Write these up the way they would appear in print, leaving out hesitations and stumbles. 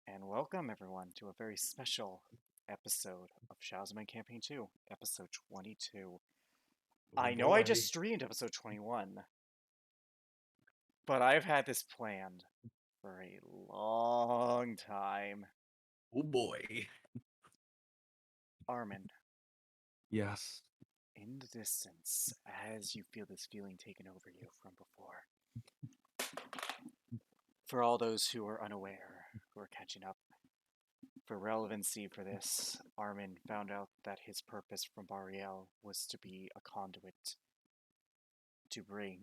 And welcome everyone to a very special episode of Shazman Campaign 2, episode 22. Oh I know I boy. just streamed episode 21, but I've had this planned for a long time. Oh boy. Armin, Yes. in the distance, as you feel this feeling taken over you from before, for all those who are unaware, who are catching up, for relevancy for this, Armin found out that his purpose from Bariel was to be a conduit to bring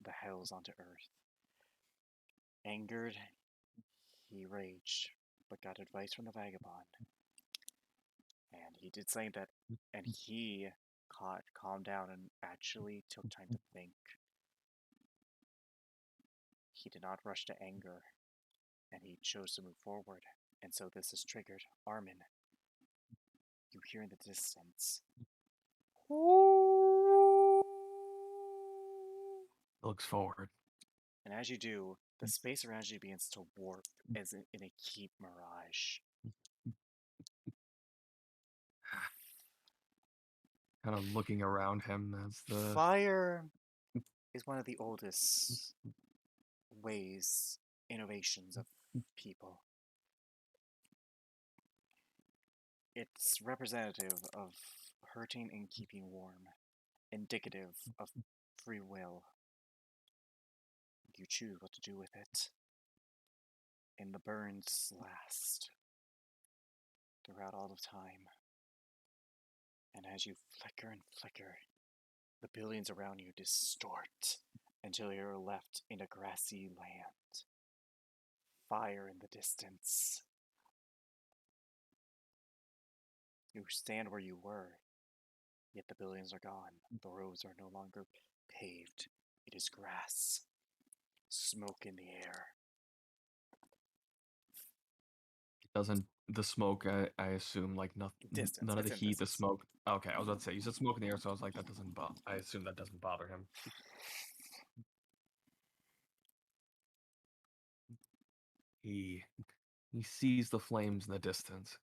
the hells onto Earth. Angered, he raged, but got advice from the vagabond. And he did say that, and he calmed down and actually took time to think. He did not rush to anger, and he chose to move forward. And so this is triggered. Armin, you hear in the distance. Looks forward. And as you do, the space around you begins to warp as in a keep mirage. Kind of looking around him as the Fire is one of the oldest innovations of people. It's representative of hurting and keeping warm, indicative of free will. You choose what to do with it, and the burns last throughout all of time. And as you flicker and flicker, the billions around you distort until you're left in a grassy land. Fire in the distance. You stand where you were, yet the billions are gone. The roads are no longer paved. It is grass. Smoke in the air. doesn't the smoke I assume like Distance. none of the It's in heat, the distance. smoke. Okay, I was about to say you said smoke in the air, so I was like that doesn't I assume that doesn't bother him. He sees the flames in the distance.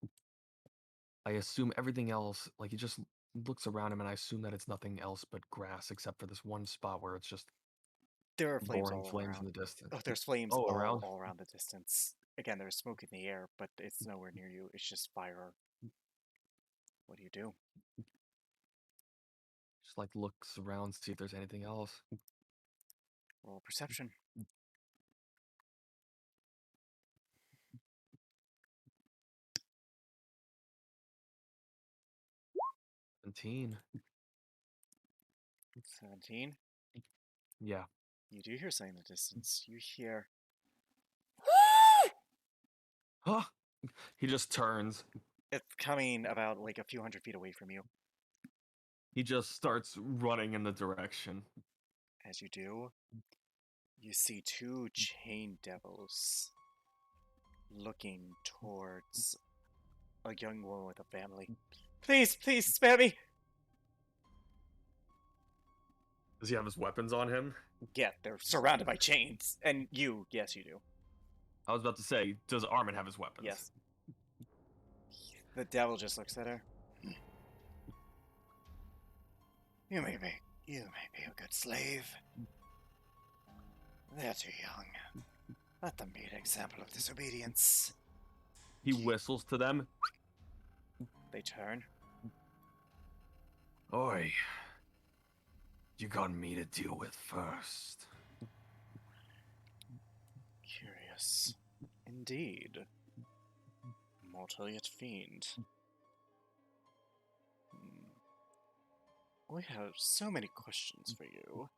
I assume everything else, like he just looks around him and I assume that it's nothing else but grass except for this one spot where it's just There are flames roaring all flames in around. the distance. Oh, there's flames Oh, all around? around the distance. Again, there's smoke in the air, but it's nowhere near you. It's just fire. What do you do? Just like looks around, see if there's anything else. Roll perception. 17. 17. Yeah. You do hear something in the distance. You hear. Huh? He just turns. It's coming about like a few hundred feet away from you. He just starts running in the direction. As you do, you see two chain devils looking towards a young woman with a family. Please, please, spare me! Does he have his weapons on him? Yeah, they're surrounded by chains. And yes, you do. I was about to say, does Armin have his weapons? Yes. The devil just looks at her. You may be a good slave. They're too young. Let them be an example of disobedience. He whistles to them. They turn. Oi. You got me to deal with first. Curious. Indeed. Mortal yet fiend. We have so many questions for you.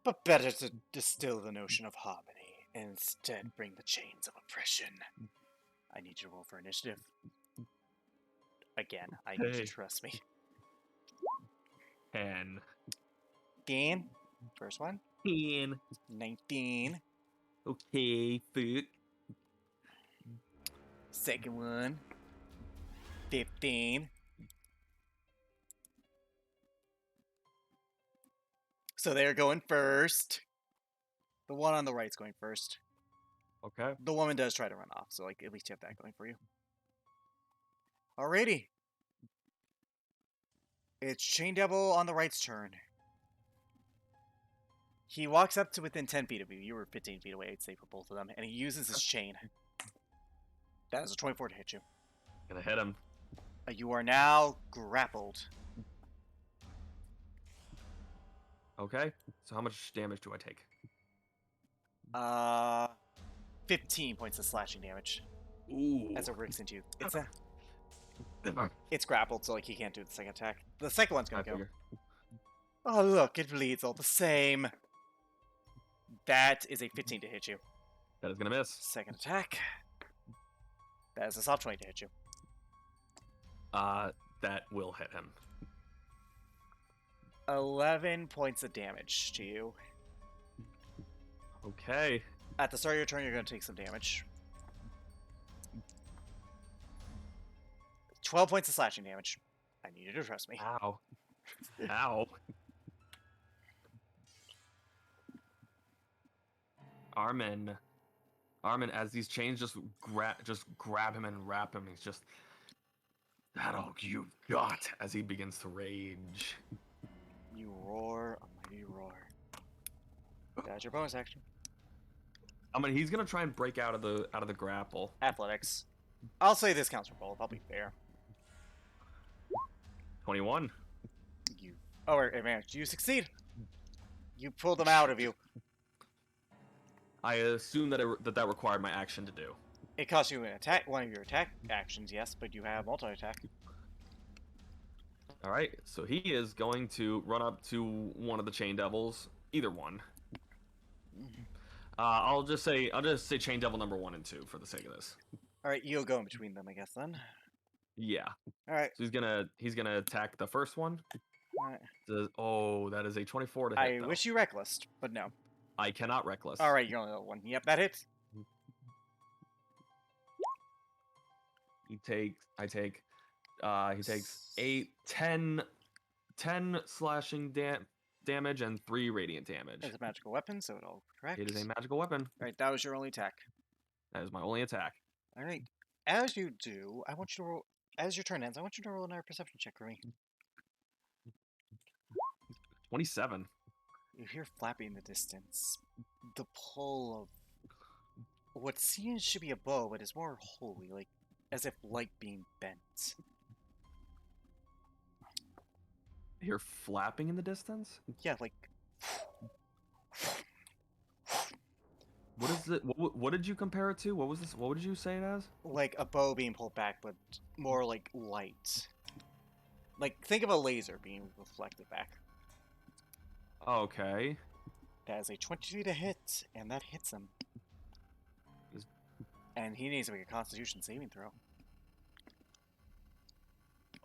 But better to distill the notion of harmony and instead bring the chains of oppression. I need you to roll for initiative. Again, I need you Hey. to trust me. 10. Dean, first one. 10. 19. Okay, fuck. Second one. 15. So they're going first. The one on the right's going first. Okay. The woman does try to run off, so like at least you have that going for you. Alrighty. It's Chain Devil on the right's turn. He walks up to within 10 feet of you. You were 15 feet away, I'd say, for both of them. And he uses his chain. That is a 24 to hit you. Gonna hit him. You are now grappled. Okay. So how much damage do I take? 15 points of slashing damage Ooh. as it rigs into you. It's grappled, so like he can't do the second attack. The second one's gonna go. Figure. Oh look, it bleeds all the same. That is a 15 to hit you. That is gonna miss. Second attack. That is a soft 20 to hit you. That will hit him. 11 points of damage to you. Okay. At the start of your turn, you're going to take some damage. 12 points of slashing damage. I need you to trust me. Ow. Ow. Armin, as these chains just grab him and wrap him, he's just, that all you've got, as he begins to rage. You roar, a mighty roar. That's your bonus action. I mean, he's gonna try and break out of the grapple. Athletics. I'll say this counts for both. I'll be fair. 21. Oh, wait, man, you succeed. You pulled them out of you. I assume that that required my action to do. It costs you an attack, one of your attack actions, yes, but you have multi-attack. All right, so he is going to run up to one of the chain devils, either one. I'll just say chain devil number 1 and 2 for the sake of this. All right, you'll go in between them, I guess then. Yeah. All right. So he's gonna attack the first one. All right. Oh, that is a 24 to hit. I wish you reckless, but no. I cannot reckless. All right, you're only level 1. Yep, that hits. He takes 10 slashing damage and 3 radiant damage. It's a magical weapon, so it all correct. It is a magical weapon. All right, that was your only attack. That is my only attack. All right. As you do, I want you to roll. As your turn ends, I want you to roll another perception check for me. 27. You hear flapping in the distance. The pull of what seems to be a bow, but is more holy, like as if light being bent. I hear flapping in the distance? Yeah, like. What is it? What did you compare it to? What was this? What would you say it as? Like a bow being pulled back, but more like light. Like, think of a laser being reflected back. Okay. That is a 22 to hit, and that hits him. And he needs to make a Constitution saving throw.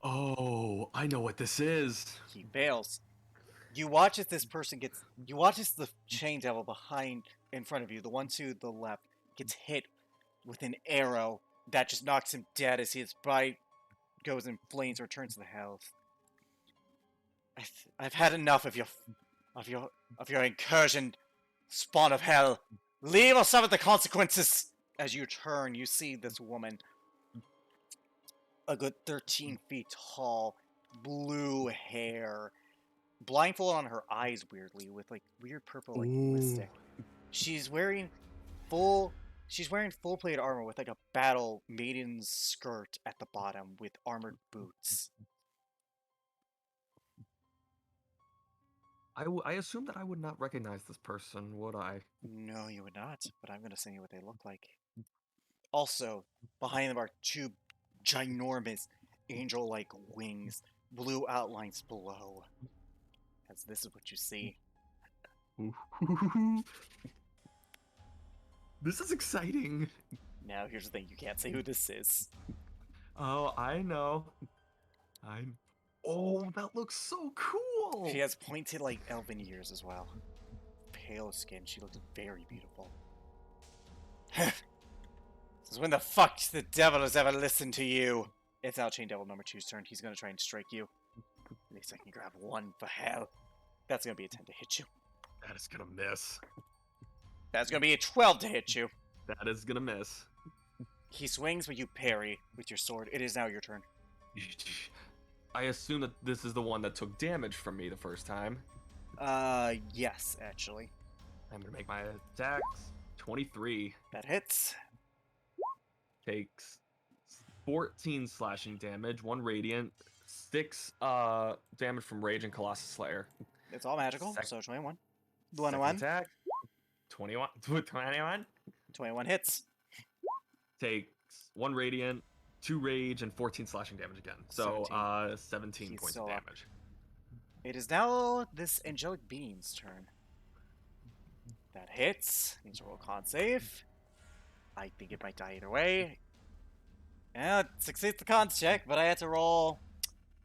Oh, I know what this is. He fails. You watch as this person gets. You watch as the chain devil in front of you, the one to the left, gets hit with an arrow that just knocks him dead as his body goes in flames, returns to the health. I've had enough of your incursion, spawn of hell. Leave or suffer the consequences. As you turn, you see this woman, a good 13 feet tall, blue hair, blindfold on her eyes weirdly, with like weird purple like lipstick. She's wearing full plate armor with like a battle maiden's skirt at the bottom with armored boots. I assume that I would not recognize this person, would I? No, you would not, but I'm going to send you what they look like. Also, behind them are two ginormous angel-like wings, blue outlines below. As this is what you see. This is exciting. Now, here's the thing. You can't say who this is. Oh, I know. Oh, that looks so cool. She has pointed, like, elven ears as well. Pale skin. She looks very beautiful. Since when the fuck the devil has ever listened to you? It's now Chain Devil number 2's turn. He's gonna try and strike you. At least I can grab 1 for hell. That's gonna be a 10 to hit you. That is gonna miss. That's gonna be a 12 to hit you. That is gonna miss. He swings, but you parry with your sword. It is now your turn. I assume that this is the one that took damage from me the first time. Yes, actually. I'm gonna make my attacks. 23. That hits. Takes 14 slashing damage, 1 radiant, 6 damage from Rage and Colossus Slayer. It's all magical, so 21. Second 21. attack. 21. 21. 21 hits. Takes 1 radiant, 2 rage, and 14 slashing damage again. So 17 He's points still of up. damage. It is now this angelic being's turn. That hits. Needs to roll a con save. I think it might die either way. Yeah, it succeeds the con check, but I had to roll.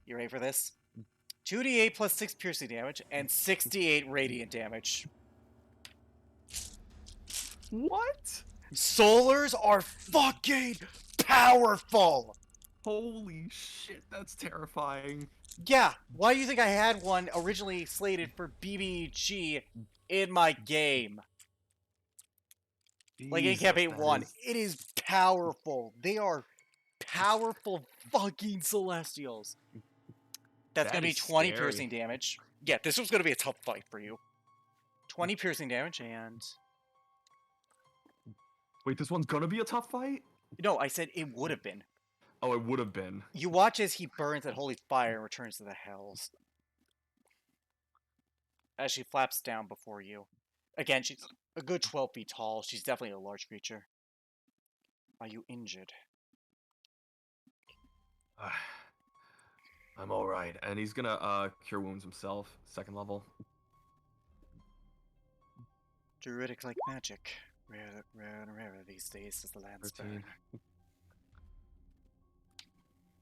You ready for this? 2d8 plus 6 piercing damage and 68 radiant damage. What? Solars are fucking powerful! Holy shit, that's terrifying. Yeah, why do you think I had one originally slated for BBG in my game? Like in Jesus, campaign 1. It is powerful. They are powerful fucking Celestials. That's That gonna be is 20 scary. piercing damage. Yeah, this was gonna be a tough fight for you. 20 piercing damage and... Wait, this one's gonna be a tough fight? No, I said it would have been. Oh, it would have been. You watch as he burns that holy fire and returns to the hells. As she flaps down before you. Again, she's a good 12 feet tall. She's definitely a large creature. Are you injured? I'm alright. And he's gonna cure wounds himself, 2nd level. Druidic like magic. Rare and rarer these days as the lands 13. burn.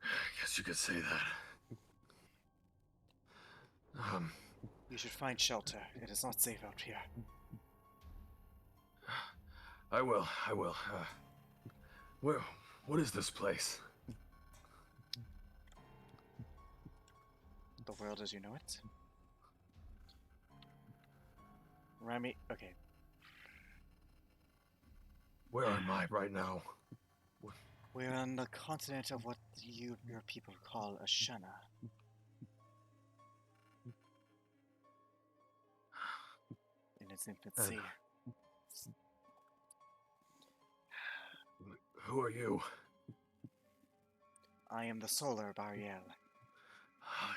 I guess you could say that. You should find shelter. It is not safe out here. I will. What is this place? The world as you know it. Remy, okay. Where am I right now? We're on the continent of what your people call Ashana. In its infancy. Who are you? I am the Solar Bariel.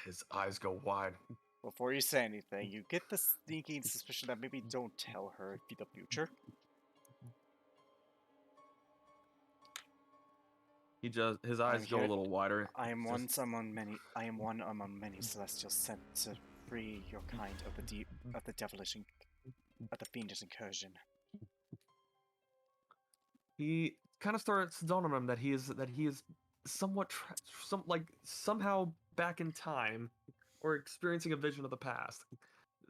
His eyes go wide. Before you say anything, you get the sneaking suspicion that maybe don't tell her the future. His eyes go a little wider. I am one among many celestials sent to free your kind of the fiendish incursion. He kind of starts to dawn on him that he is somewhat somehow back in time, or experiencing a vision of the past.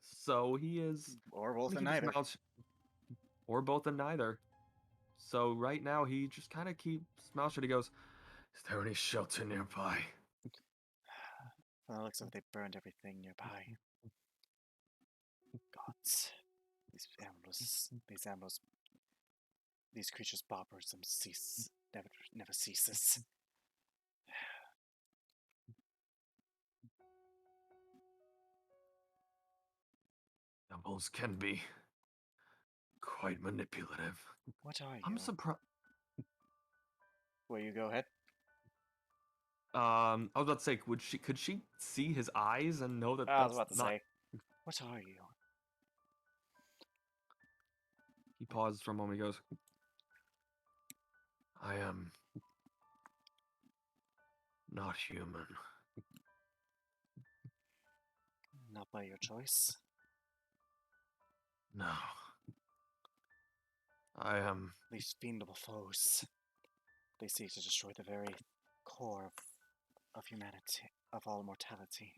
So he is, or both and neither, or both and neither. So right now he just kind of keeps mouth shut. He goes, "Is there any shelter nearby?" Well, it looks like they burned everything nearby. Gods, these creatures' barbarism never ceases. Animals can be quite manipulative. What are you? I'm surprised. Will you go ahead? I was about to say, could she see his eyes and know that I was that's about to not... say, what are you? He pauses for a moment. He goes, I am not human. Not by your choice. No. I am. These fiendable foes. They seek to destroy the very core of humanity, of all mortality.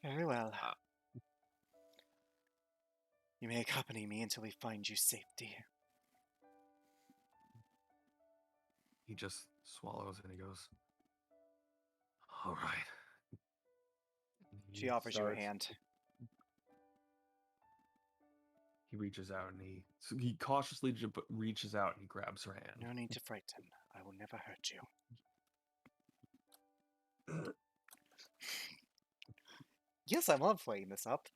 Very well. Uh, You may accompany me until we find you safety. he just swallows and he goes, all right. She He offers you a starts. hand. He reaches out and he cautiously reaches out and he grabs her hand. No need to frighten. I will never hurt you. Yes, I love playing this up.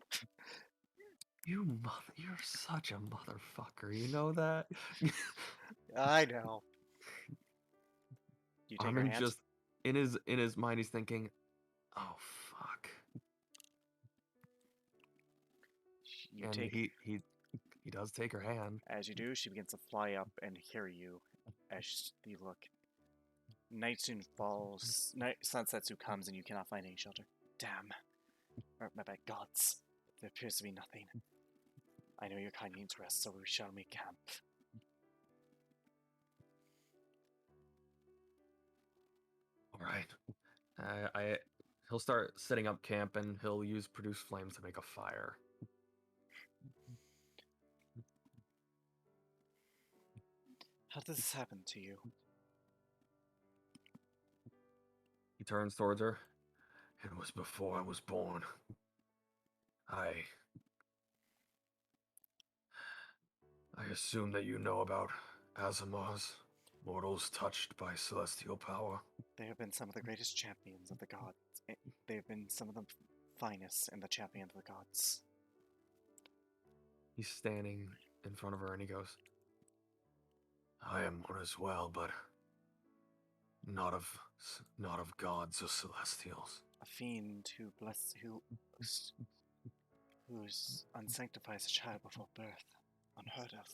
You're such a motherfucker. You know that? I know. You take her Armin hand? just in his mind he's thinking, oh fuck. You And take... he does take her hand. As you do, she begins to fly up and hear you as you look. Night soon falls. Sunset soon comes and you cannot find any shelter. Damn. Or, my bad, gods. There appears to be nothing. I know your kind needs rest, so we shall make camp. All right. He'll start setting up camp and he'll use produce flames to make a fire. How did this happen to you? He turns towards her. It was before I was born. I assume that you know about Azamars, mortals touched by celestial power. They have been some of the greatest champions of the gods. They have been some of the finest and the champions of the gods. He's standing in front of her and he goes, I am one as well, but not of gods or celestials. A fiend who unsanctifies a child before birth. Unheard of.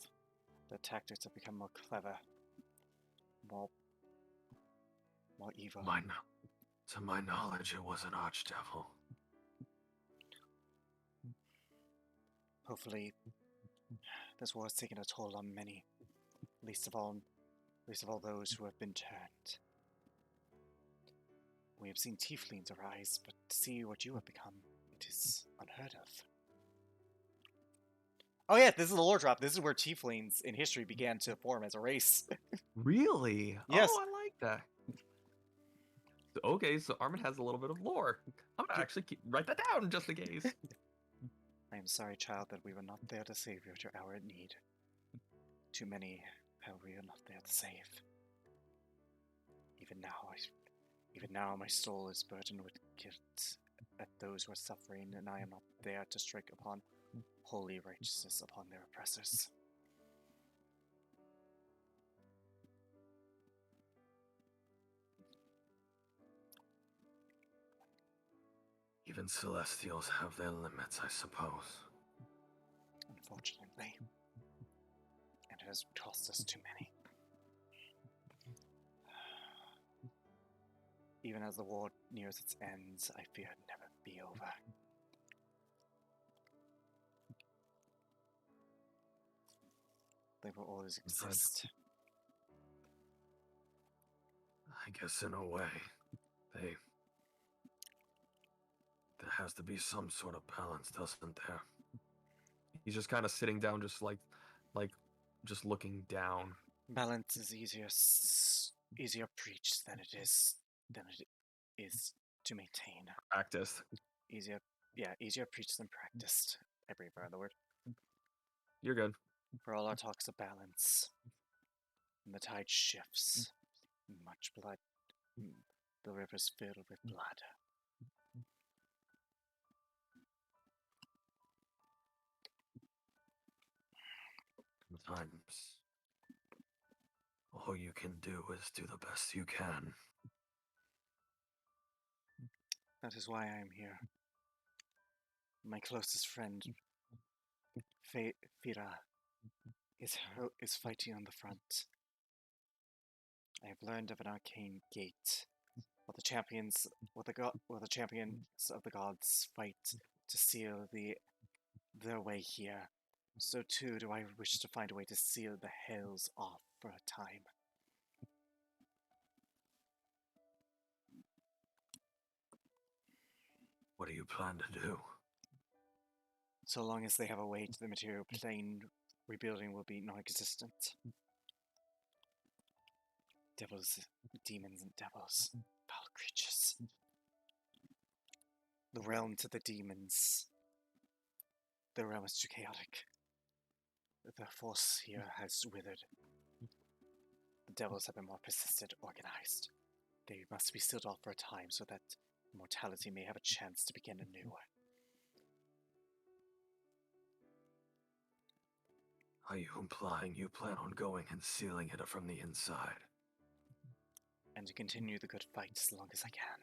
Their tactics have become more clever, more evil. To my knowledge, it was an archdevil. Hopefully, this war has taken a toll on many, least of all those who have been turned. We have seen tieflings arise, but to see what you have become, it is unheard of. Oh yeah, this is the lore drop. This is where tieflings in history began to form as a race. Really? Yes. Oh, I like that. Okay, so Armin has a little bit of lore. I'm gonna actually write that down just in case. I am sorry, child, that we were not there to save you at your hour of need. Too many we are not there to save. Even now, my soul is burdened with guilt at those who are suffering, and I am not there to strike upon holy righteousness upon their oppressors. Even celestials have their limits, I suppose. Unfortunately. And it has cost us too many. Even as the war nears its ends, I fear it never be over. They will always exist. I guess in a way, there has to be some sort of balance, doesn't there? He's just kind of sitting down, just just looking down. Balance is easier preached than it is to maintain. Practiced. Easier preached than practiced. I breathe out the word. You're good. For all our talks of balance, and the tide shifts, much blood, the river's filled with blood. Sometimes, all you can do is do the best you can. That is why I am here. My closest friend, Fira, is fighting on the front. I have learned of an arcane gate, but the the champions of the gods fight to seal their way here, so too do I wish to find a way to seal the hells off for a time. What do you plan to do? So long as they have a way to the material plane, rebuilding will be non-existent. Devils, demons and devils, foul creatures. The realm to the demons. The realm is too chaotic. The force here has withered. The devils have been more persistent, organized. They must be sealed off for a time so that mortality may have a chance to begin anew. Are you implying you plan on going and sealing it from the inside? And to continue the good fight as long as I can.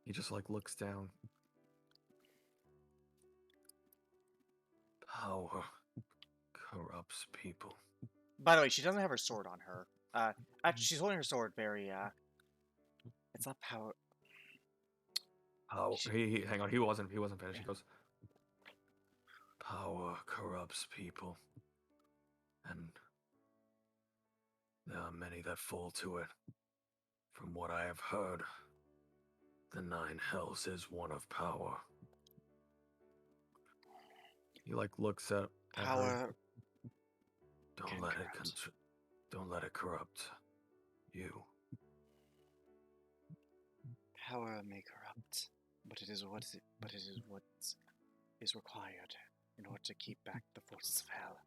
He just like looks down. Power corrupts people. By the way, she doesn't have her sword on her. Actually, she's holding her sword very, it's not power. Oh, hang on. He wasn't finished. Yeah. He goes, power corrupts people, and there are many that fall to it. From what I have heard, the 9 hells is one of power. He like looks at power. Her. Don't let it corrupt you. Power may corrupt, but it is what is required in order to keep back the forces of hell.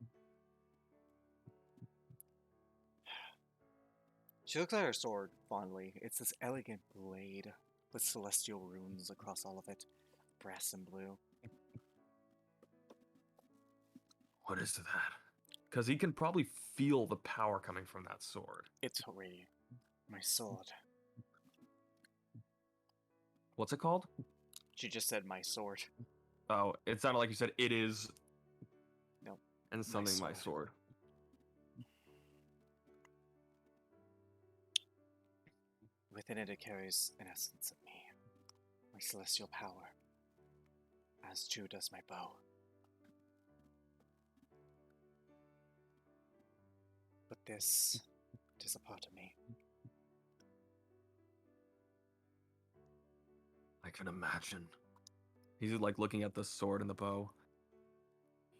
She looks at her sword fondly. It's this elegant blade with celestial runes across all of it, brass and blue. What is that? Because he can probably feel the power coming from that sword. It's already my sword. What's it called? She just said my sword. Oh, it sounded like you said it is. Nope. And something my sword. Within it carries an essence of me, my celestial power, as too does my bow. But this is a part of me. I can imagine. He's like looking at the sword and the bow.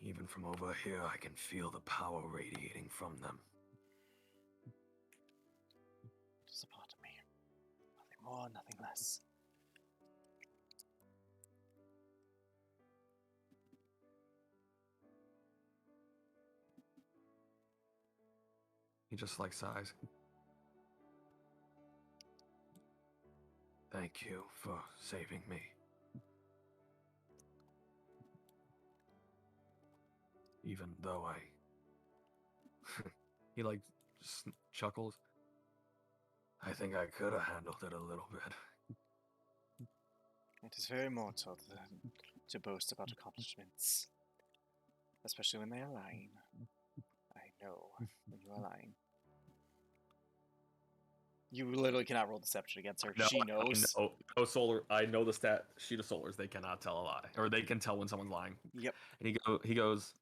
Even from over here, I can feel the power radiating from them. It is a part of me. Nothing more, nothing less. He just like sighs. Thank you for saving me. Even though I... He like just chuckles. I think I could have handled it a little bit. It is very mortal to boast about accomplishments, especially when they align. I know when you align. You literally cannot roll deception against her. No, she knows. No solar. I know the stat sheet of solars. They cannot tell a lie, or they can tell when someone's lying. Yep. And he goes.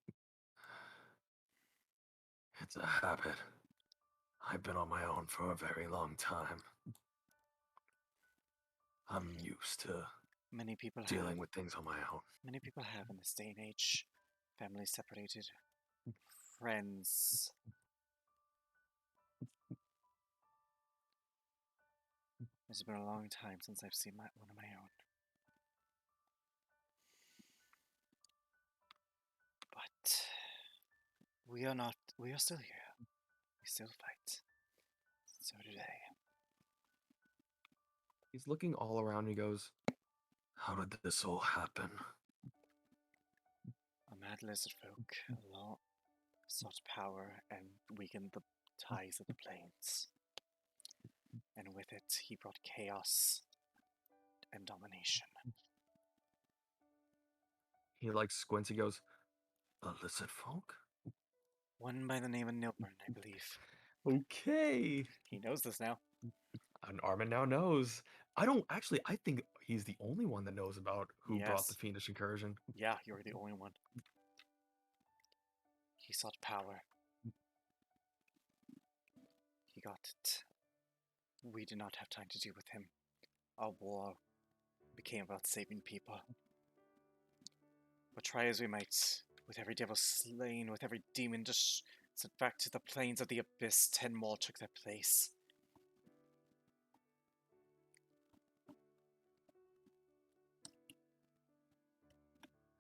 It's a habit. I've been on my own for a very long time. I'm used to many people dealing with things on my own. Many people have in this day and age. Families separated. Friends. It's been a long time since I've seen one of my own. But we are still here. We still fight. So do they. He's looking all around and he goes, how did this all happen? A mad lizard folk alone sought power and weakened the ties of the plains. And with it, he brought chaos and domination. He like squints, he goes, illicit folk? One by the name of Nilburn, I believe. Okay. He knows this now. And Armin now knows. I don't actually. I think he's the only one that knows about who brought the Yes. fiendish incursion. Yeah, you're the only one. He sought power. He got it. We did not have time to deal with him. Our war became about saving people. But try as we might, with every devil slain, with every demon just sent back to the plains of the abyss, 10 more took their place.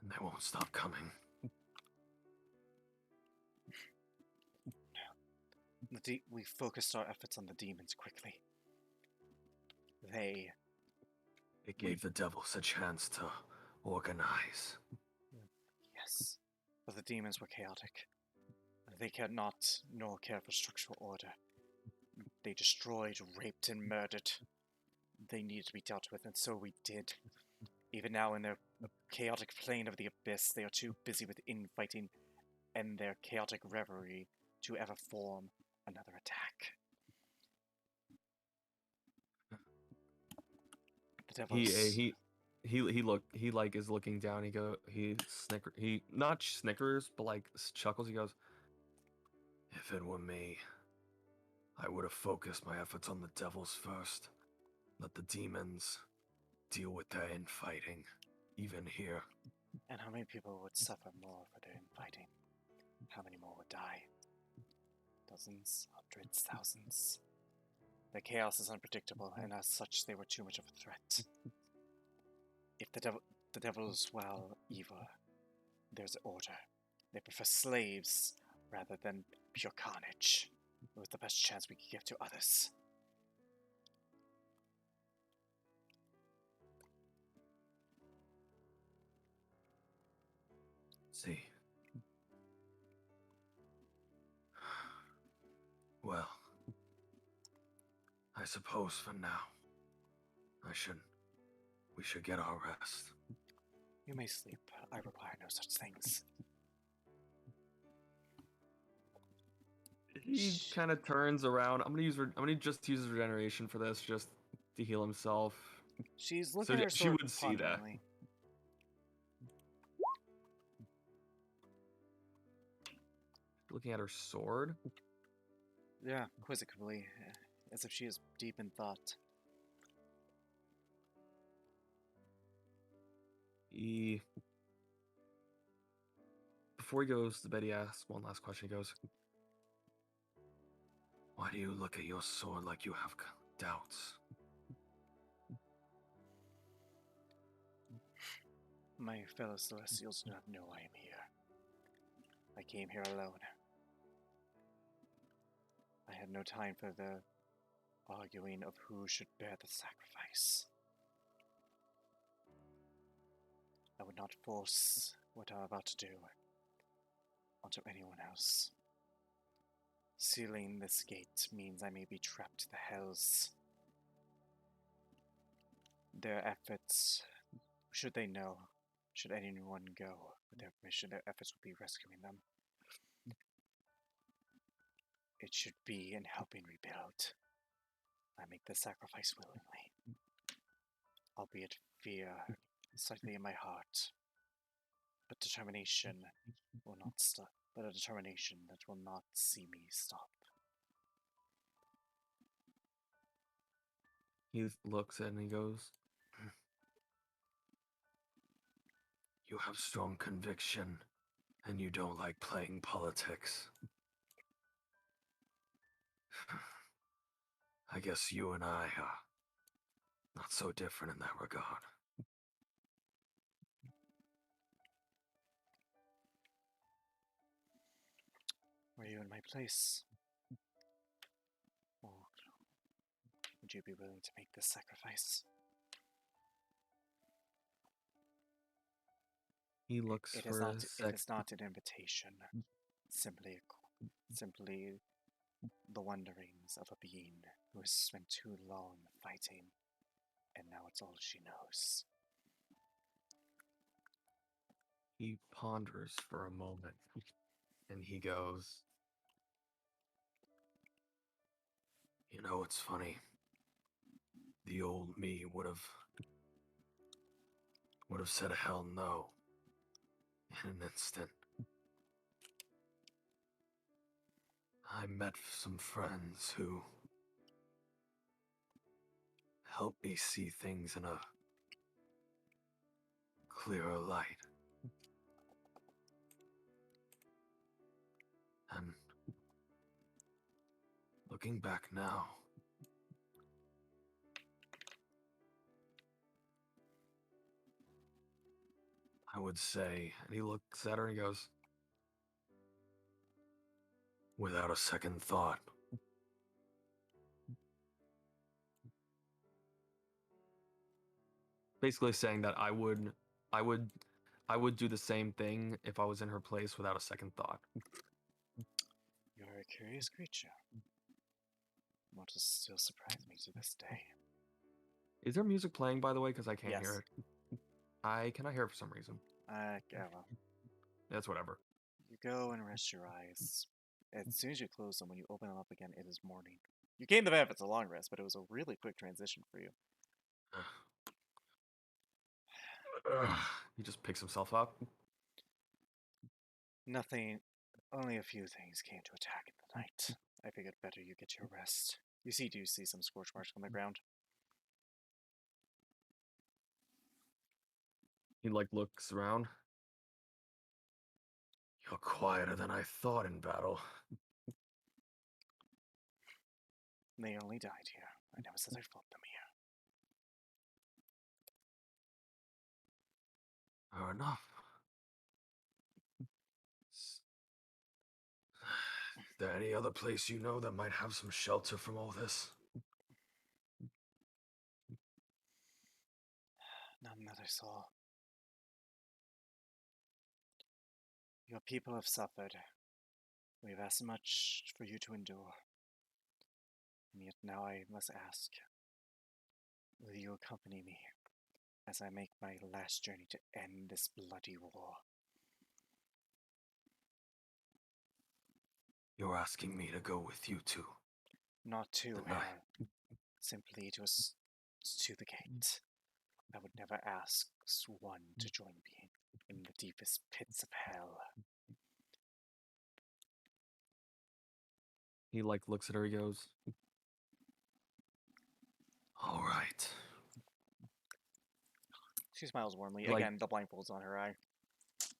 And they won't stop coming. We focused our efforts on the demons quickly. They It gave the devils a chance to organize. Yes, but the demons were chaotic. They cared not, nor cared for structural order. They destroyed, raped, and murdered. They needed to be dealt with, and so we did. Even now, in their chaotic plane of the abyss, they are too busy with infighting and their chaotic revelry to ever form another attack. The devils. He like is looking down. He not snickers, but like chuckles. He goes, "If it were me, I would have focused my efforts on the devils first. Let the demons deal with their infighting, even here." And how many people would suffer more for their infighting? How many more would die? Dozens, hundreds, thousands. The chaos is unpredictable, and as such, they were too much of a threat. If the devils, well, evil, there's order. They prefer slaves rather than pure carnage. It was the best chance we could give to others. See. Well, I suppose for now, we should get our rest. You may sleep. I require no such things. He kind of turns around. I'm gonna just use regeneration for this, just to heal himself. She's So looking at her she sword would see that. ponderingly. Looking at her sword. Yeah, quizzically, as if she is deep in thought. Before he goes to bed, he asks one last question. He goes, "Why do you look at your sword like you have doubts?" My fellow Celestials do not know I am here. I came here alone. I had no time for the arguing of who should bear the sacrifice. I would not force what I'm about to do onto anyone else. Sealing this gate means I may be trapped to the hells. Their efforts, should they know, should anyone go with their permission, their efforts will be rescuing them. It should be in helping rebuild. I make the sacrifice willingly, albeit fear slightly in my heart, but determination will not stop. But a determination that will not see me stop. He looks and he goes, "You have strong conviction, and you don't like playing politics. I guess you and I are not so different in that regard." Were you in my place? Or would you be willing to make this sacrifice? He looks It for a it sec. is not an invitation. Simply the wanderings of a being who has spent too long fighting, and now it's all she knows. He ponders for a moment, and he goes, "You know, it's funny. The old me would have said hell no in an instant. I met some friends who helped me see things in a clearer light. And looking back now, I would say," and he looks at her and he goes, "without a second thought, basically saying that I would, I would do the same thing if I was in her place without a second thought." You're a curious creature. What will still surprise me to this day. Is there music playing, by the way? Because I can't hear Yes. it. I cannot hear it for some reason. Yeah, well. That's whatever. You go and rest your eyes. As soon as you close them, when you open them up again, it is morning. You gain the benefits of long rest, but it was a really quick transition for you. He just picks himself up. Nothing, only a few things came to attack in the night. I figured better you get your rest. You do see some scorch marks on the ground. He looks around. "You're quieter than I thought in battle." They only died here. I never said I fought them here. Fair enough. Is there any other place you know that might have some shelter from all this? None that I saw. Your people have suffered. We have asked much for you to endure. And yet now I must ask, will you accompany me as I make my last journey to end this bloody war? You're asking me to go with you too? Not to Then I... simply to the gate. I would never ask one to join me in the deepest pits of hell. He looks at her, he goes, "All right." She smiles warmly. Like, Again, the blindfold's on her eye.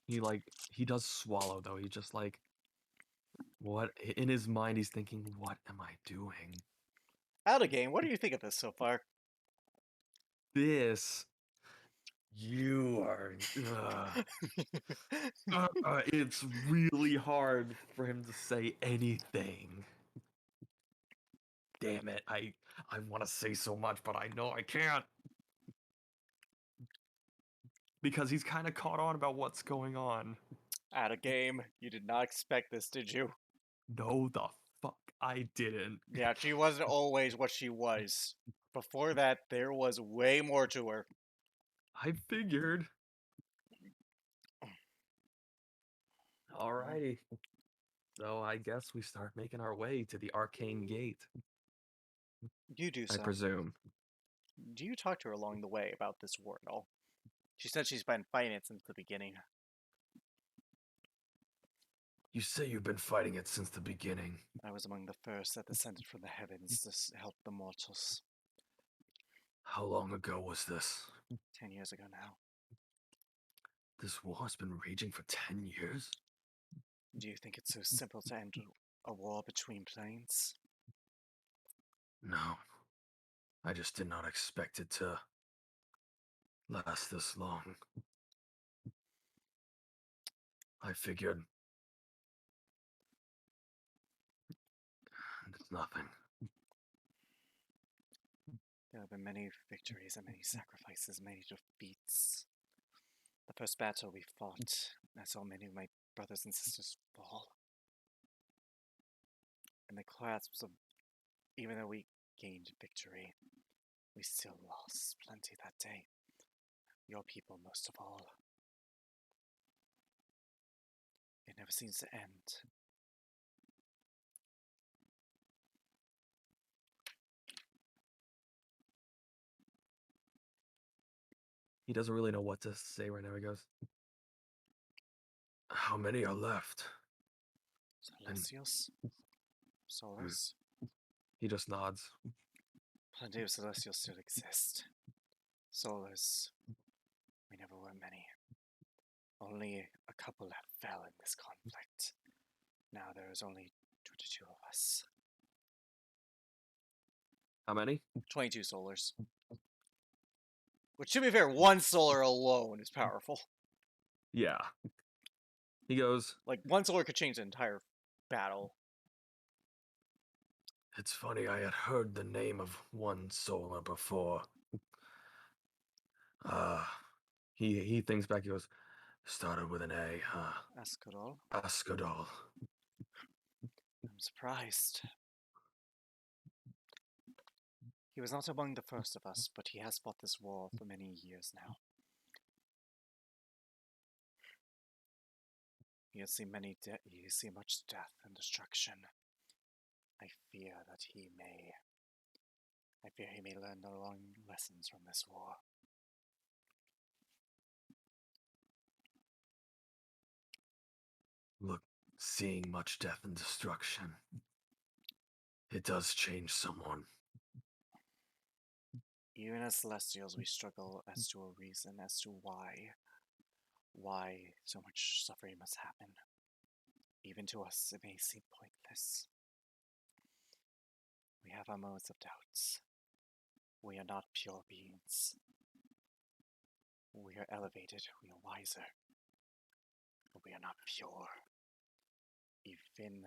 he does swallow though. He just what in his mind he's thinking, what am I doing? Out of game, what do you think of this so far? This you are it's really hard for him to say anything. Damn it. I want to say so much, but I know I can't. Because he's kind of caught on about what's going on. Out of game. You did not expect this, did you? No, the fuck I didn't. Yeah, she wasn't always what she was. Before that, there was way more to her. I figured. Alrighty. So I guess we start making our way to the arcane gate. You do I so. presume. Do you talk to her along the way about this war at all? She said she's been fighting it since the beginning. You say you've been fighting it since the beginning. I was among the first that descended from the heavens to help the mortals. How long ago was this? 10 years ago now. This war has been raging for 10 years? Do you think it's so simple to end a war between planes? No. I just did not expect it to last this long. I figured it's nothing. There have been many victories and many sacrifices, many defeats. The first battle we fought, I saw many of my brothers and sisters fall. In the clasps of, even though we gained victory, we still lost plenty that day. Your people most of all. It never seems to end. He doesn't really know what to say right now. He goes, "How many are left?" Celestials? Solars? He just nods. Plenty of celestials still exist. Solars, we never were many. Only a couple have fell in this conflict. Now there is only 22 of us. How many? 22 solars. Which, to be fair, one solar alone is powerful. Yeah. He goes, Like, one solar could change the entire battle. "It's funny, I had heard the name of one solar before. Uh, he thinks back, he goes, started with an A, Ascodol. Ascodol. I'm surprised. He was not among the first of us, but he has fought this war for many years now. He has seen much death and destruction. I fear he may learn the wrong lessons from this war. Look, seeing much death and destruction, it does change someone. Even as Celestials, we struggle as to a reason as to why so much suffering must happen. Even to us, it may seem pointless. We have our moments of doubts. We are not pure beings. We are elevated, we are wiser, but we are not pure. Even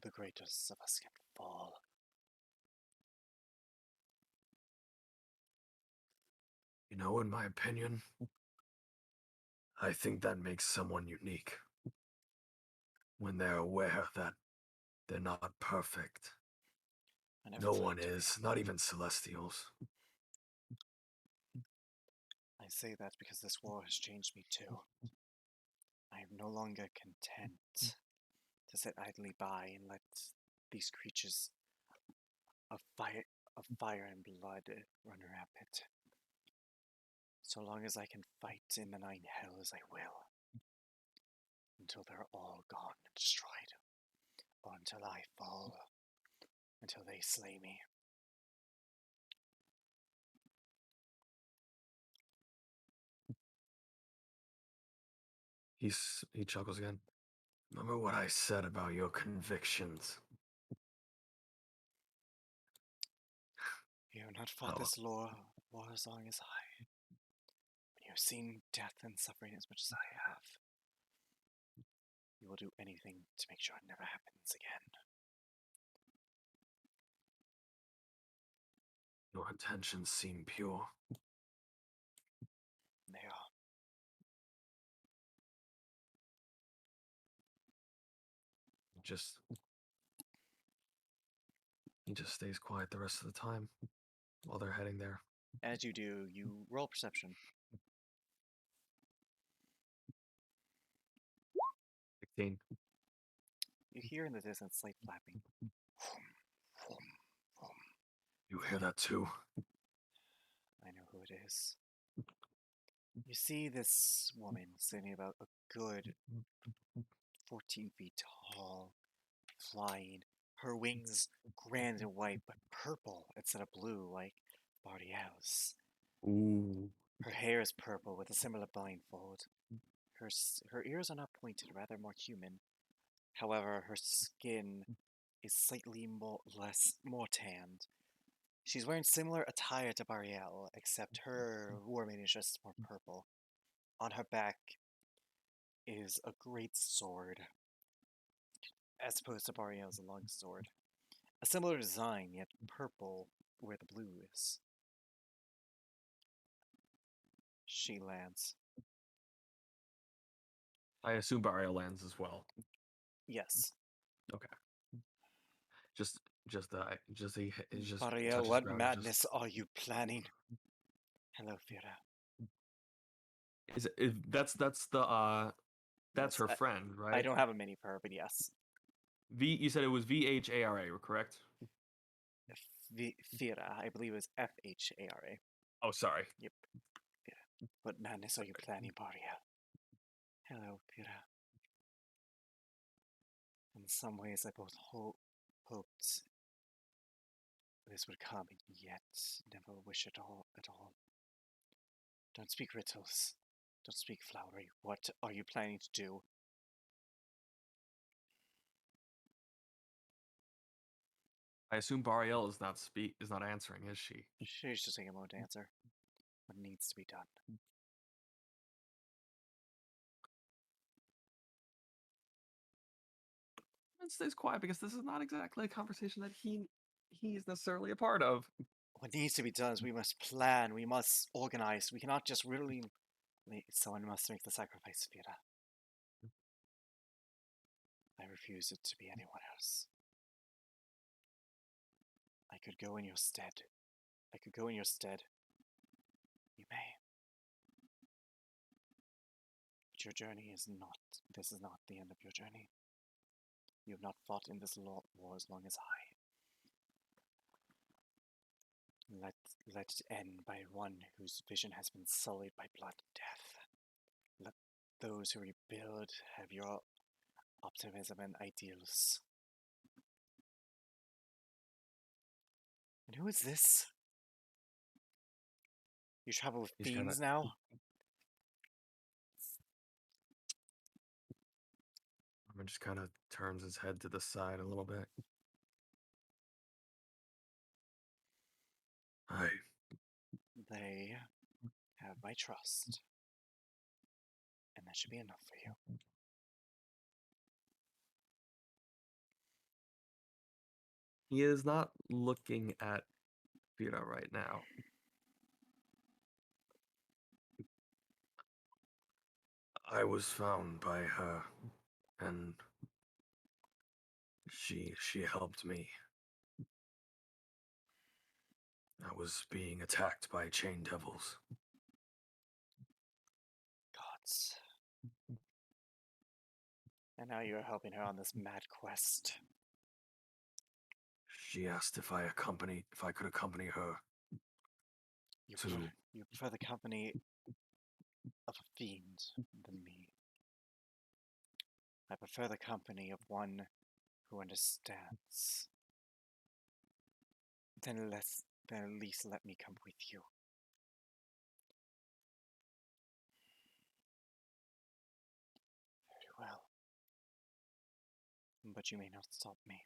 the greatest of us can fall. You know, in my opinion, I think that makes someone unique. When they're aware that they're not perfect. I never No claimed one to be. is, not even Celestials. I say that because this war has changed me too. I am no longer content to sit idly by and let these creatures of fire and blood run rampant. So long as I can fight in the nine hells, I will. Until they're all gone and destroyed. Or until I fall. Until they slay me. He chuckles again. Remember what I said about your convictions? You have not fought this war as long as I. When you have seen death and suffering as much as I have, you will do anything to make sure it never happens again. Your intentions seem pure. They are. Just he just stays quiet the rest of the time while they're heading there. As you do, you roll perception. 16. You hear in the distance slight flapping. You hear that too? I know who it is. You see this woman standing about a good 14 feet tall, flying. Her wings grand and white, but purple instead of blue like Bardiel's. Ooh. Her hair is purple with a similar blindfold. Her ears are not pointed, rather more human. However, her skin is slightly more tanned. She's wearing similar attire to Bariel, except her warming is just more purple. On her back is a great sword, as opposed to Bariel's long sword. A similar design, yet purple where the blue is. She lands. I assume Barrio lands as well. Yes. Okay. He just Bariel, touches what ground and madness are you planning? Hello, Fira. that's the That's Yes, her friend, I right? don't have a mini for her, but yes. You said it was VHARA, correct? Fira, I believe it was FHARA. Oh, sorry. Yep, Fira. What madness are you planning, Baria? Hello, Fira. In some ways, I both hoped this would come, yet never wish it all at all. Don't speak riddles. Don't speak flowery. What are you planning to do? I assume Bariel is not answering, is she? She's just taking a moment to answer. What needs to be done? And stays quiet because this is not exactly a conversation that he's necessarily a part of. What needs to be done is we must plan. We must organize. We cannot just really. Someone must make the sacrifice, Fira. I refuse it to be anyone else. I could go in your stead. I could go in your stead. You may. But your journey is not. This is not the end of your journey. You have not fought in this war as long as I. Let it end by one whose vision has been sullied by blood and death. Let those who rebuild have your optimism and ideals. And who is this? You travel with He's fiends gonna. now? Armin just kind of turns his head to the side a little bit. I. They have my trust. And that should be enough for you. He is not looking at Vira right now. I was found by her, and she helped me. I was being attacked by chain devils. Gods. And now you're helping her on this mad quest. She asked if I could accompany her You to. prefer the company of a fiend than me. I prefer the company of one who understands. Then at least let me come with you. Very well. But you may not stop me.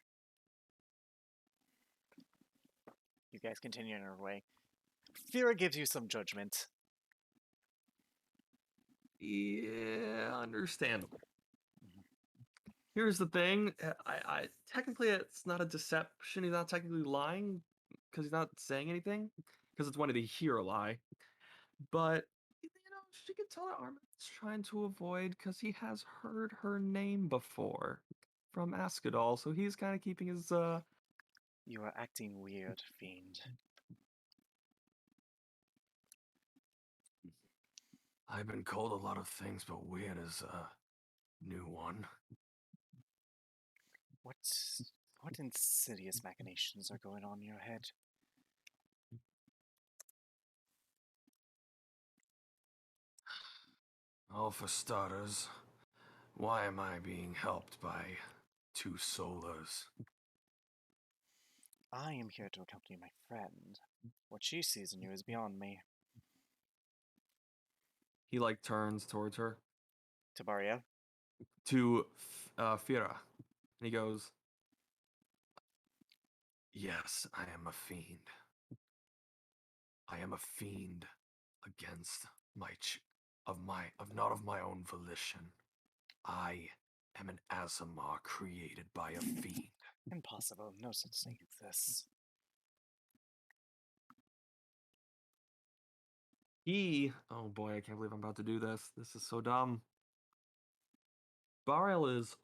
You guys continue on your way. Fira gives you some judgment. Yeah, understandable. Mhm. Here's the thing. I technically it's not a deception. He's not technically lying because he's not saying anything because it's one of the hear a lie. But she can tell that Armin's trying to avoid because he has heard her name before from Askedal, so he's kind of keeping his You are acting weird, fiend. I've been called a lot of things, but weird is a new one. What insidious machinations are going on in your head? Oh, for starters, why am I being helped by two solars? I am here to accompany my friend. What she sees in you is beyond me. He turns towards her Tabaria? to Fira, and he goes, "Yes, I am a fiend. I am a fiend against not of my own volition. I am an Azamar created by a fiend." Impossible. No such thing exists. Oh boy, I can't believe I'm about to do this. This is so dumb. Bariel is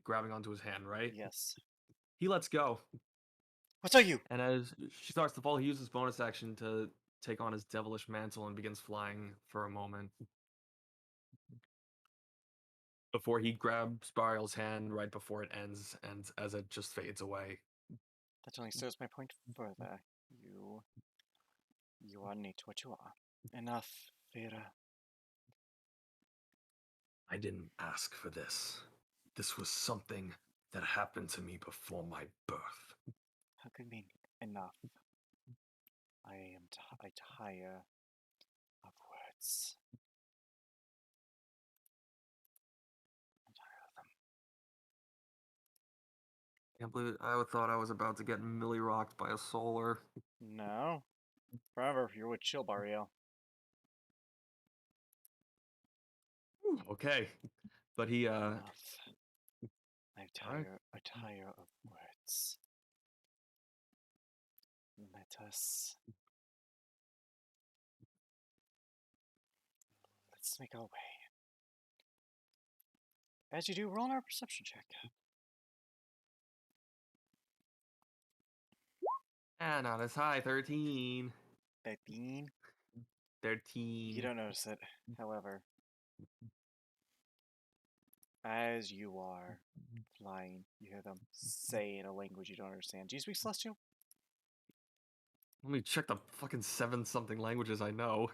grabbing onto his hand, right? Yes. He lets go, What are you? and as she starts to fall, he uses bonus action to take on his devilish mantle and begins flying for a moment. before he grabs Barial's hand right before it ends, and as it just fades away. That only serves my point further. You are not what you are. Enough, Vera. I didn't ask for this. This was something that happened to me before my birth. How convenient. Enough. I tire of words. I'm tired of them. Can't believe it. I thought I was about to get milly rocked by a solar. No. Forever, you're with Chill Barrio. Okay. But he Enough. alright. I tire of words. Let's make our way. As you do, roll our perception check. Not as high, 13. 13. 13. You don't notice it, however. As you are flying, you hear them say in a language you don't understand. Do you speak Celestial? Let me check the fucking 7-something languages I know.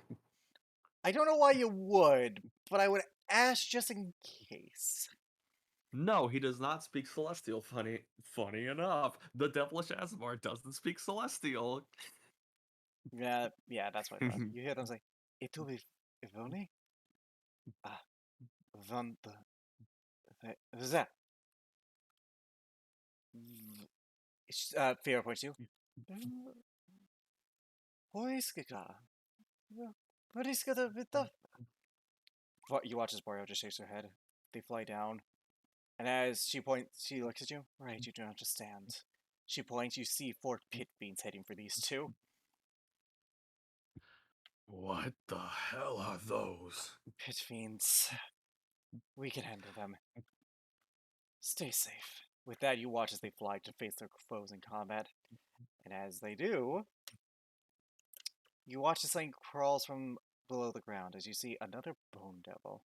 I don't know why you would, but I would ask just in case. No, he does not speak Celestial. Funny enough, the Devilish Asmar doesn't speak Celestial. Yeah, that's what I thought. You hear them say, "Itu if only van the Fear points you. Poiskika. Poiskika vita. You watch as Borio just shakes her head. They fly down. And as she points, she looks at you. Right, you don't understand. She points, you see 4 pit fiends heading for these 2. What the hell are those? Pit fiends. We can handle them. Stay safe. With that, you watch as they fly to face their foes in combat. And as they do, you watch as something crawls from below the ground as you see another bone devil.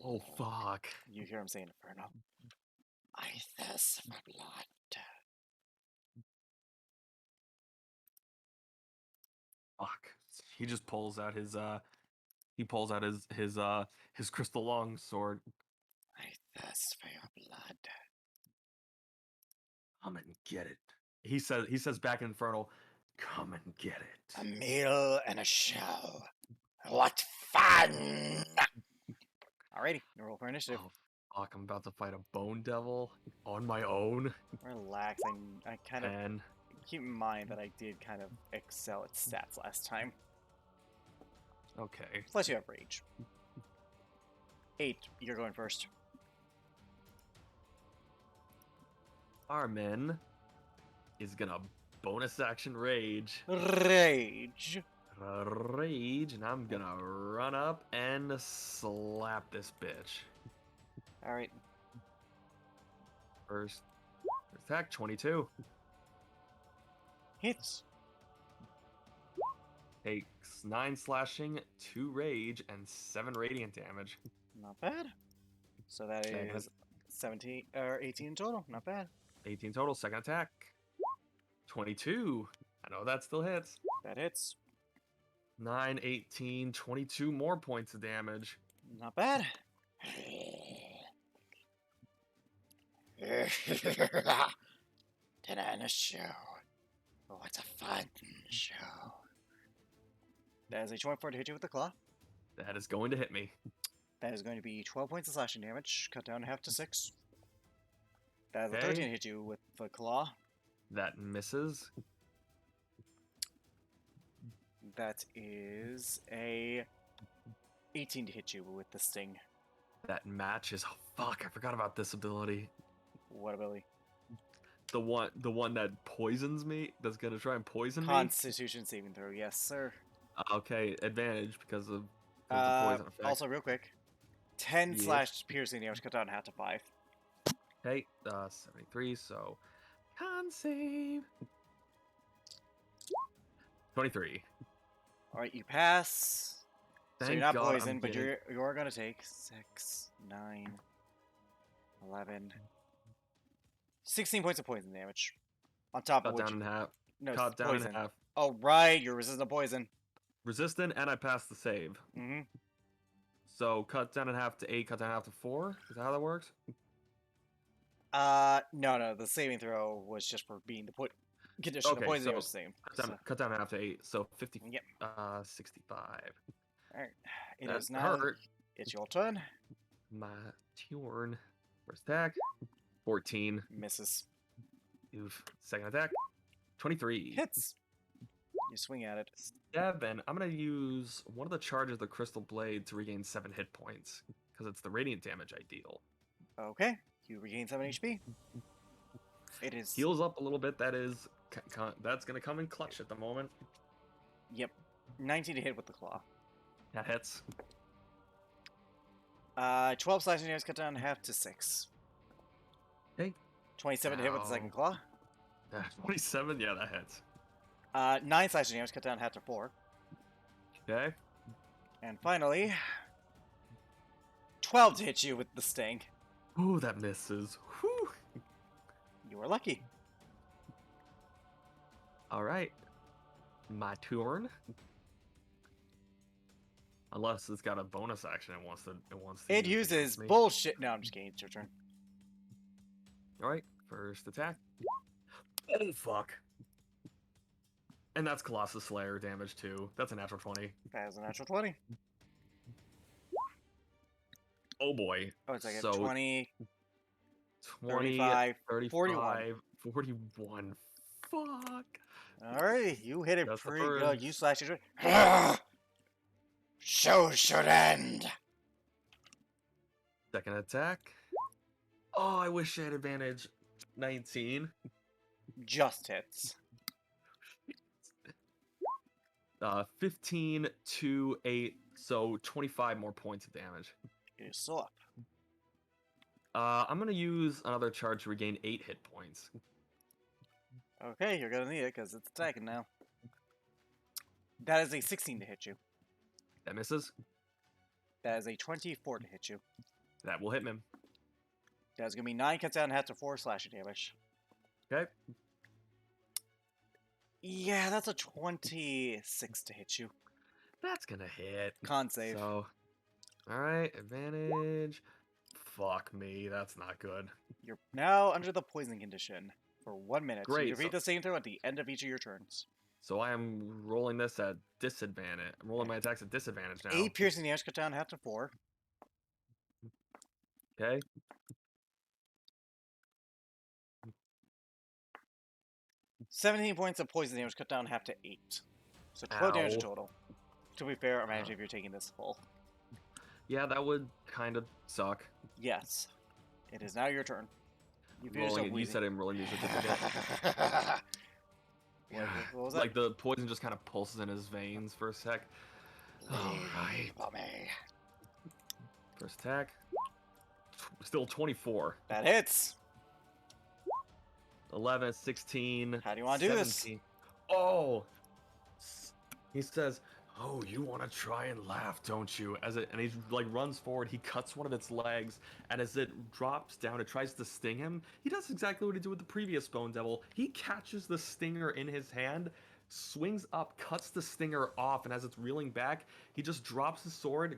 Oh fuck. You hear him say in Inferno. I thirst for blood. Fuck. He just pulls out his his crystal long sword. I thirst for your blood. Come and get it. He says back in Infernal, come and get it. A meal and a show. What fun! Alrighty, roll for initiative. Oh fuck, I'm about to fight a bone devil on my own. Relax. I kind of 10. keep in mind that I did kind of excel at stats last time. Okay. Plus you have rage. 8, you're going first. Armin is gonna bonus action rage. Rage. Rage, and I'm gonna run up and slap this bitch. Alright. First attack, 22. Hits. Takes 9 slashing, 2 rage, and 7 radiant damage. Not bad. So that is 17 or 18 in total. Not bad. 18 total. Second attack, 22. I know that still hits. That hits. 9, 18, 22 more points of damage. Not bad. Dinner and a show. What a fun show. That is a 24 to hit you with the claw. That is going to hit me. That is going to be 12 points of slashing damage, cut down half to 6. That is a Okay. 13 to hit you with the claw. That misses. That is a 18 to hit you with the sting. That matches. Oh fuck! I forgot about this ability. What ability? The one that poisons me. That's gonna try and poison me. Constitution saving throw, yes, sir. Okay, advantage because of the poison effect. Also, real quick, 10 Yeah. slash piercing damage, cut down half to 5. Okay, 73. So, con save. 23. All right, you pass. So you're Thank not God I'm poisoned, but getting you're gonna take 6, 9, 11, 16 points of poison damage. On top of cut which down in half. no, it's Cut down in poison. half. Oh right, you're resistant to poison. Resistant, and I passed the save. Mm-hmm. So cut down in half to 8, cut down in half to 4. Is that how that works? No, the saving throw was just for being the condition. The Okay, poison so was the same. cut down in half to 8. So 50. Yep. 65. All right. It That is now. hurt. It's your turn. My turn. First attack. 14. Misses. Oof. Second attack. 23. Hits. You swing at it. 7. I'm going to use one of the charges of the Crystal Blade to regain 7 hit points. Because it's the radiant damage I deal. Okay. You regain 7 HP. It is. Heals up a little bit. That's going to come in clutch at the moment. Yep. 19 to hit with the claw. That hits. 12 slashing damage cut down in half to 6. Okay. 27 to hit with the second claw. 27? Yeah, that hits. 9 slashing damage cut down in half to 4. Okay. And finally, 12 to hit you with the sting. Ooh, that misses. Whew. You were lucky. Alright. My turn. Unless it's got a bonus action it wants to It use uses me. bullshit. No, I'm just kidding. It's your turn. Alright, first attack. Oh fuck. And that's Colossus Slayer damage too. That's a natural 20. That is a natural 20. Oh boy. Oh, it's like So, 20, 20, 35, 35, 41. 41. Fuck. Alright, you hit it That's the pretty good. first. You slashed it. Show should end. Second attack. Oh, I wish I had advantage. 19. Just hits. 15 to 8, so 25 more points of damage. You're still up. I'm gonna use another charge to regain 8 hit points. Okay, you're gonna need it because it's attacking now. That is a 16 to hit you. That misses. That is a 24 to hit you. That will hit me. That's gonna be 9 cuts down and half to 4 slashing damage. Okay. Yeah, that's a 26 to hit you. That's gonna hit. Con save. So, alright, advantage. Fuck me, that's not good. You're now under the poison condition for 1 minute. Great, You repeat so- the same throw at the end of each of your turns. So I am rolling this at disadvantage. I'm rolling my attacks at disadvantage now. 8 piercing damage cut down half to 4. Okay. $17 points of poison damage cut down half to 8. So 12 damage Ow. total. To be fair, imagine if you're taking this full. Yeah, that would kind of suck. Yes. It is now your turn. You finished up Rolling, you wheezing. said I'm rolling these certificate. What was that? Like the poison just kind of pulses in his veins for a sec. Alright. Bummy. First attack. Still 24. That hits. 11, 16. How do you want to do this? 17. Oh! He says, "Oh, you want to try and laugh, don't you?" And he like runs forward. He cuts one of its legs, and as it drops down, it tries to sting him. He does exactly what he did with the previous Bone Devil. He catches the stinger in his hand, swings up, cuts the stinger off, and as it's reeling back, he just drops his sword,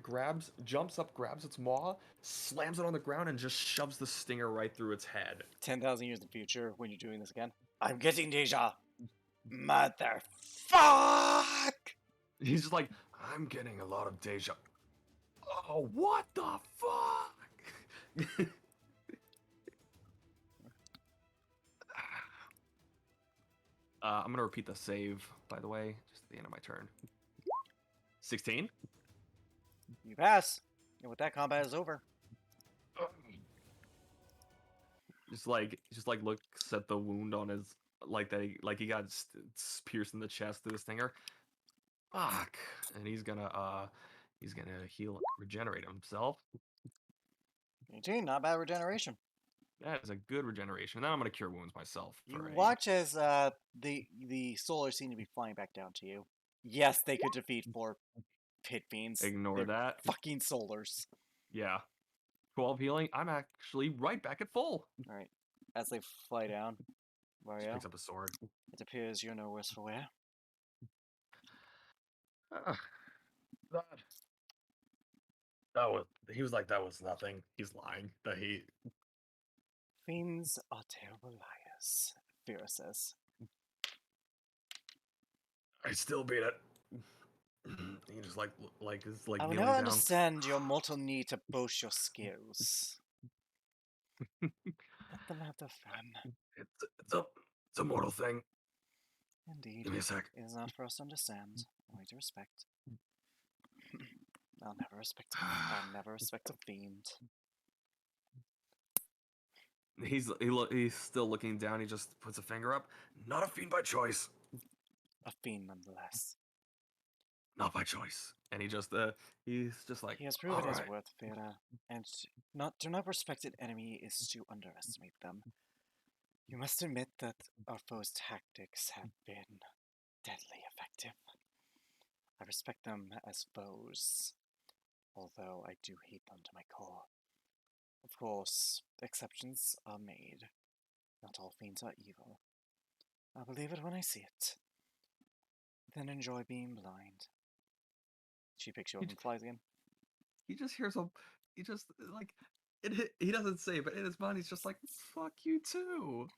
jumps up, grabs its maw, slams it on the ground, and just shoves the stinger right through its head. 10,000 years in the future when you're doing this again. I'm getting deja. Motherfuck! He's just like, "I'm getting a lot of deja." Oh, what the fuck? I'm gonna repeat the save, by the way, just at the end of my turn. 16. You pass. And with that, combat is over. Just like looks at the wound on his, like he got pierced in the chest through the stinger. Fuck. And he's gonna regenerate himself. 18, not bad regeneration. That is a good regeneration. Then I'm gonna cure wounds myself. You For watch as the solars seem to be flying back down to you. Yes, they could defeat 4 pit fiends. Ignore They're that. fucking solars. Yeah. 12 healing. I'm actually right back at full. Alright. As they fly down, Just Mario, picks up a sword. it appears you're no worse for wear. Ah, that, that was. He was like, that was nothing. He's lying. That he. Fiends are terrible liars, Vera says. I still beat it. He just is like I will kneeling never down. understand your mortal need to boast your skills. Let them have their fun. It's a mortal thing. Indeed, Give me a sec. it is not for us to understand, only to respect. I'll never respect a fiend. He's still looking down. He just puts a finger up. Not a fiend by choice. A fiend nonetheless. Not by choice. And he's just like, He has all proven his right. worth, Vera, and to not respect an enemy is to underestimate them. You must admit that our foe's tactics have been deadly effective. I respect them as foes, although I do hate them to my core. Of course, exceptions are made. Not all fiends are evil. I'll believe it when I see it. Then enjoy being blind. She picks you up and flies again. He just hears a. He just like. He doesn't say, but in his mind, he's just like, "Fuck you too."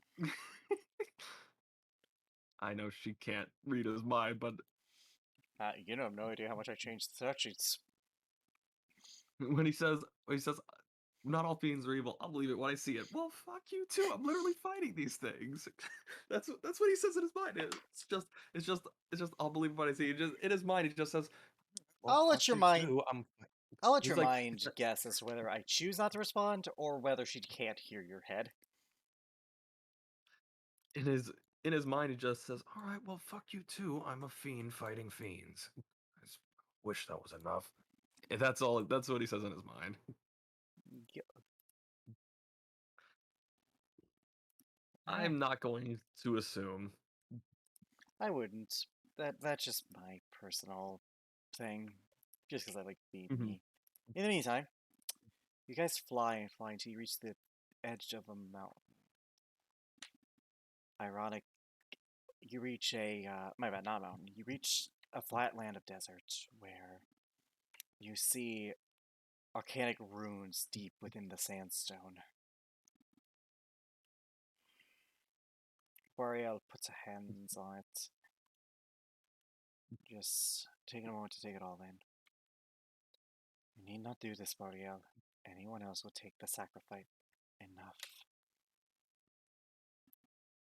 I know she can't read his mind, but You have no idea how much I changed the search sheets. when he says, "Not all fiends are evil," I'll believe it when I see it. Well, fuck you too. I'm literally fighting these things. That's what he says in his mind. It's just I'll believe it when I see it. Just in his mind, he just says, "Well, I'll let fuck your you mind. too." I'll let He's your like, mind guess as to whether I choose not to respond or whether she can't hear your head. in his mind, he just says, "All right, well, fuck you too. I'm a fiend fighting fiends." I just wish that was enough. That's all. That's what he says in his mind. Yeah. I'm not going to assume. I wouldn't. That's just my personal thing. Just because I like being Mhm. me. In the meantime, you guys fly until you reach the edge of a mountain. Ironic. You reach my bad, not a mountain. You reach a flat land of desert where you see arcanic runes deep within the sandstone. Boreal puts her hands on it, just taking a moment to take it all in. You need not do this, Boreal. Anyone else will take the sacrifice. Enough.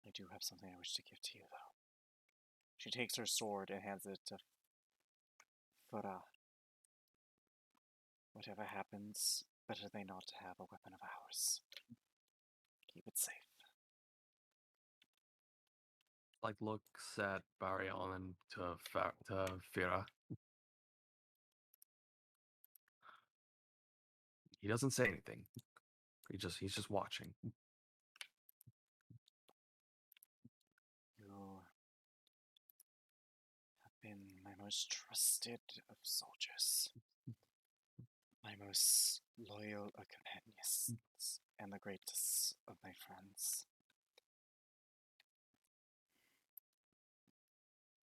I do have something I wish to give to you, though. She takes her sword and hands it to Fura. Whatever happens, better they not to have a weapon of ours. Keep it safe. Like looks at Barial and to Fira. He doesn't say anything. He's just watching. You have been my most trusted of soldiers, my most loyal of companions, and the greatest of my friends.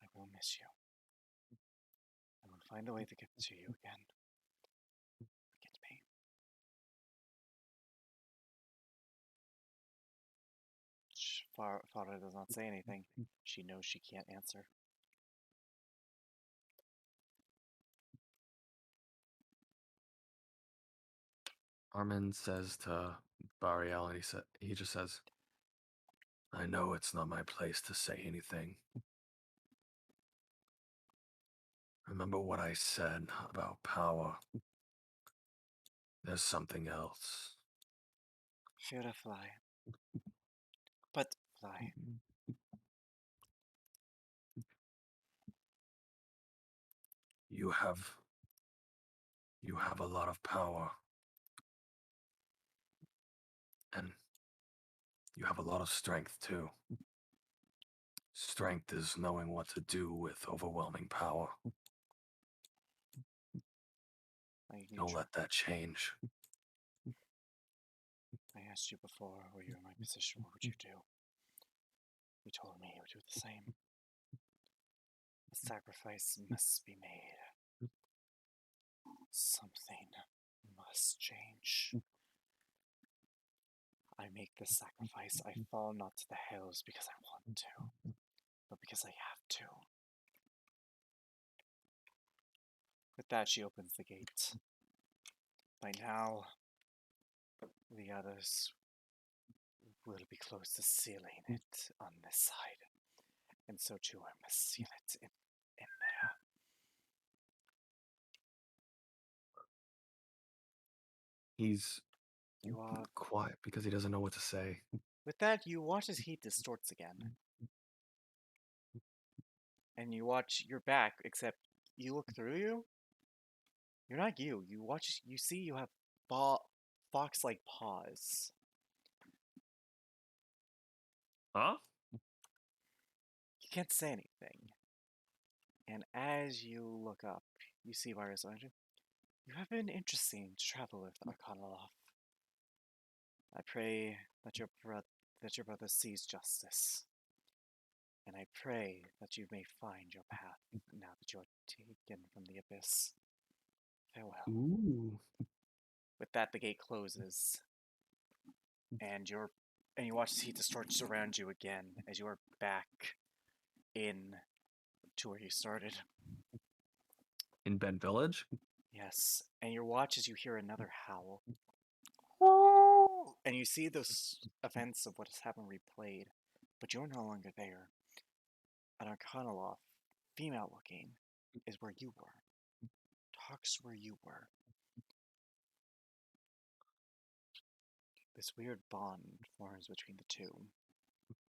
I will miss you. I will find a way to get to you again. Get me. Farah does not say anything. She knows she can't answer. Armin says to Barial, and he just says, "I know it's not my place to say anything. Remember what I said about power. There's something else. Fear to fly. But fly. You have a lot of power, and you have a lot of strength too. Strength is knowing what to do with overwhelming power. Don't let that change. I asked you before, were you in my position, what would you do? You told me you would do the same. The sacrifice must be made. Something must change. I make the sacrifice. I fall not to the hells because I want to, but because I have to. With that, she opens the gate. By now, the others will be close to sealing it on this side, and so too I must seal it in there. He's You are. quiet because he doesn't know what to say. With that, you watch as he distorts again, and you watch your back. Except you look through you. You're not you. You watch. You see. You have fox-like paws. Huh? You can't say anything. And as you look up, you see Virus behind you. You have been interesting to travel with Arcanoloff. I pray that your brother sees justice, and I pray that you may find your path now that you are taken from the abyss. Farewell. Ooh. With that, the gate closes, and you watch as he distorts around you again as you are back in to where you started. In Ben Village? Yes, and you watch as you hear another howl. And you see those events of what has happened replayed, but you're no longer there. And Arcanoloff, female looking, is where you were. Talks where you were. This weird bond forms between the two.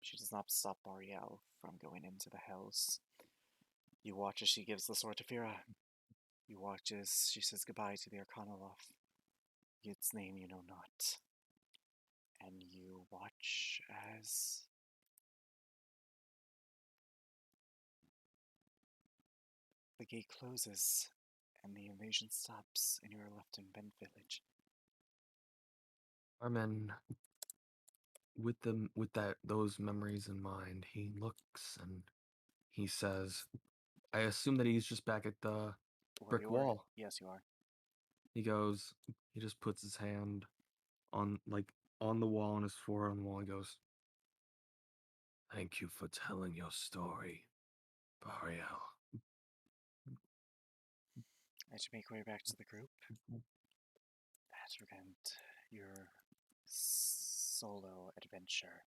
She does not stop Ariel from going into the hells. You watch as she gives the sword to Fira. You watch as she says goodbye to the Arcanoloff. Its name you know not. And you watch as the gate closes and the invasion stops and you are left in Ben Village. Armin, with those memories in mind, he looks and he says, I assume that he's just back at the Where brick you are? wall. Yes, you are. He just puts his hand on on the wall, on his forearm on the wall, and goes, Thank you for telling your story, Bariel. As you make your way back to the group, that prevent your solo adventure